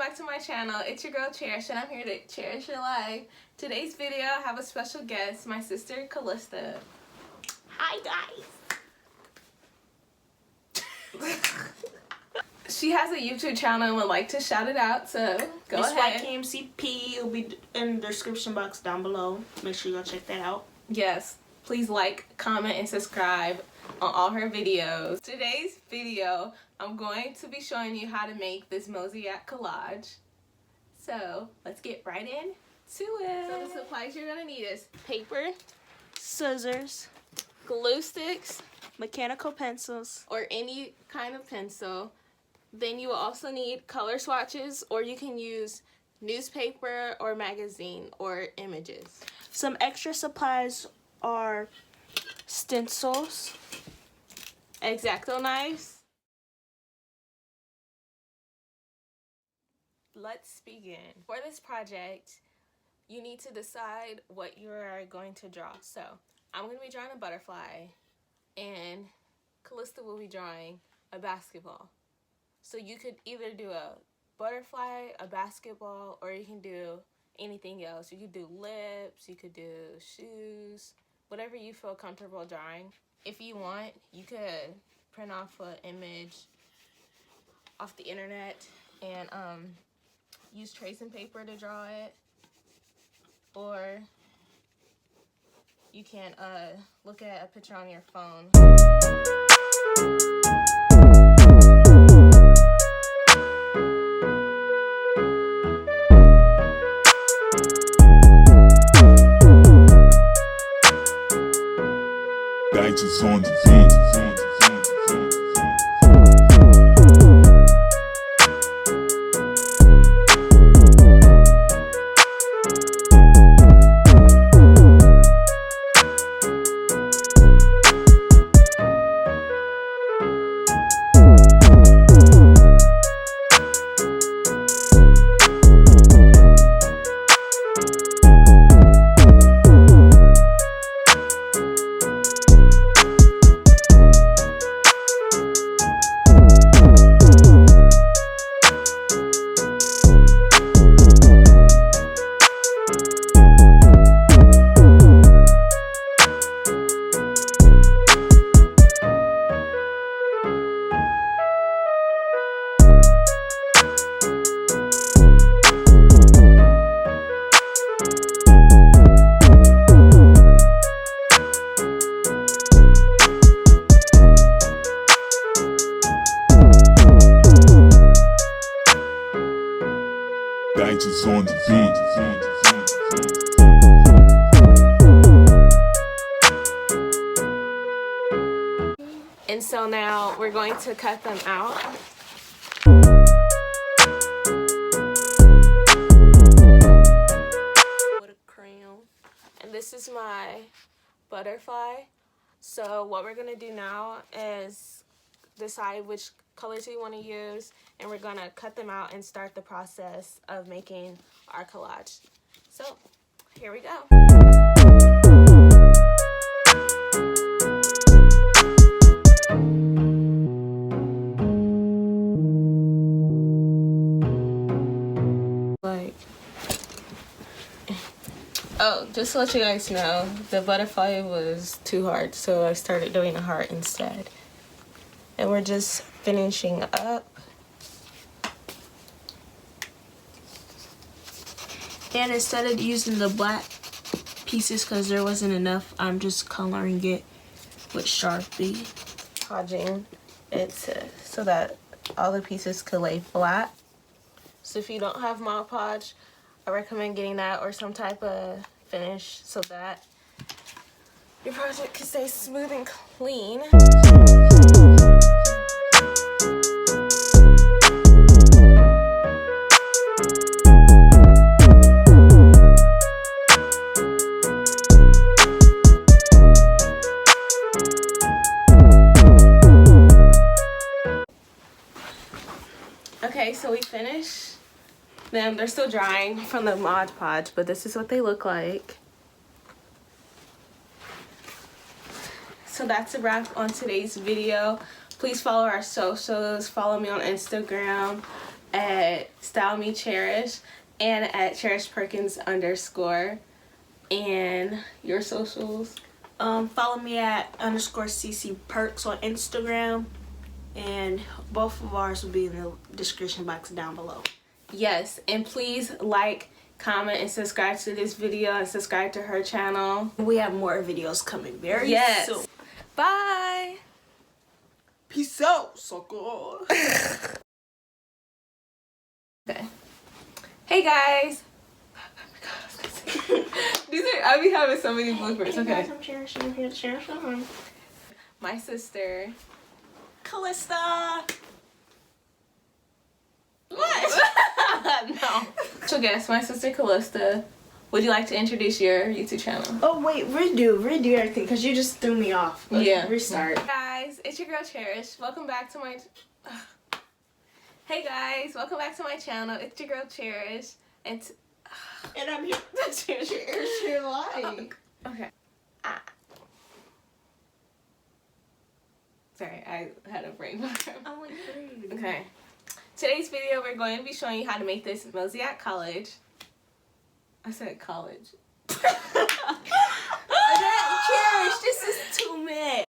back to my channel. It's your girl Cherish and I'm here to cherish your life. Today's video I have a special guest, my sister Calista. Hi guys. She has a YouTube channel and would like to shout it out, so go ahead. Ms.YKMCP will be in the description box down below. Make sure you go check that out. Yes, please like, comment, and subscribe on all her videos. Today's video, I'm going to be showing you how to make this mosaic collage. So let's get right into it. So the supplies you're gonna need is paper, Scissors, glue sticks, mechanical pencils, or any kind of pencil. Then you will also need color swatches, or you can use newspaper or magazine or images. Some extra supplies are stencils, X-Acto knives. Let's begin. For this project, you need to decide what you are going to draw. So I'm going to be drawing a butterfly and Calista will be drawing a basketball. So you could either do a butterfly, a basketball, or you can do anything else. You could do lips, you could do shoes, whatever you feel comfortable drawing. If you want, you could print off an image off the internet and use tracing paper to draw it, or you can look at a picture on your phone. Just on the beat. Just on the beat. And so now we're going to cut them out. With a crayon. And this is my butterfly. So what we're going to do now is decide which colors we want to use, and we're going to cut them out and start the process of making our collage. So here we go. Oh, just to let you guys know, the butterfly was too hard, so I started doing a heart instead. And we're just finishing up. and instead of using the black pieces because there wasn't enough, I'm just coloring it with Sharpie, Hodging it so that all the pieces could lay flat. So if you don't have Mod Podge, I recommend getting that or some type of finish so that your project can stay smooth and clean. Okay, so we finished them. They're still drying from the Mod Podge, but this is what they look like. So that's a wrap on today's video. Please follow our socials. Follow me on Instagram at Style Me Cherish and at CherishPerkins_. And your socials? Follow me at _CCPerks on Instagram, and both of ours will be in the description box down below. Yes, and please like, comment, and subscribe to this video and subscribe to her channel. We have more videos coming very soon. Bye. Peace out, sucker. Okay. Hey guys. I be having so many bloopers. Hey Okay. guys, I'm Cherish. I'm here to share some. My sister. Calista. What? No. So guess my sister Calista. Would you like to introduce your YouTube channel? Oh wait, redo everything because you just threw me off. Yeah. Restart. Hey guys, it's your girl Cherish. Welcome back to my. Hey guys, welcome back to my channel. It's your girl Cherish, and And I'm here to cherish your life. okay. Sorry, I had a brain fart. I'm like, great. Okay. Today's video, we're going to be showing you how to make this mosey at college. I said college. Cherish, this is too mad.